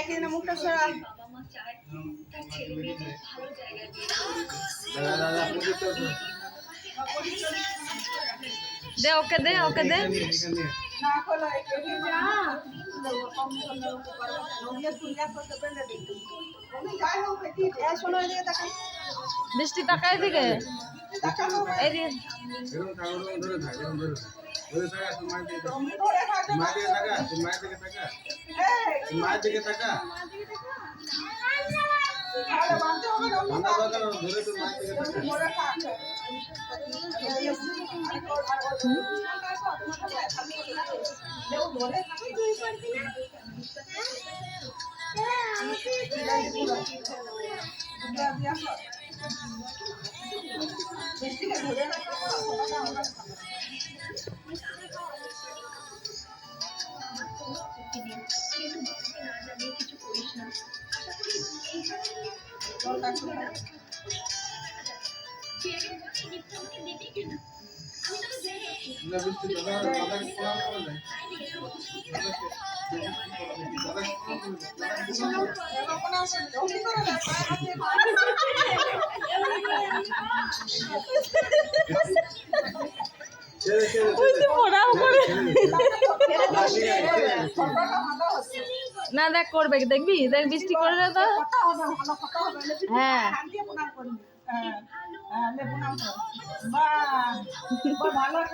মুখটা সরা। দে ওকে দে ওকে দে। দৃষ্টি তাকায় দিকে এই যে না দেখ করবে দেখবি দেখ বৃষ্টি করে না তো হ্যাঁ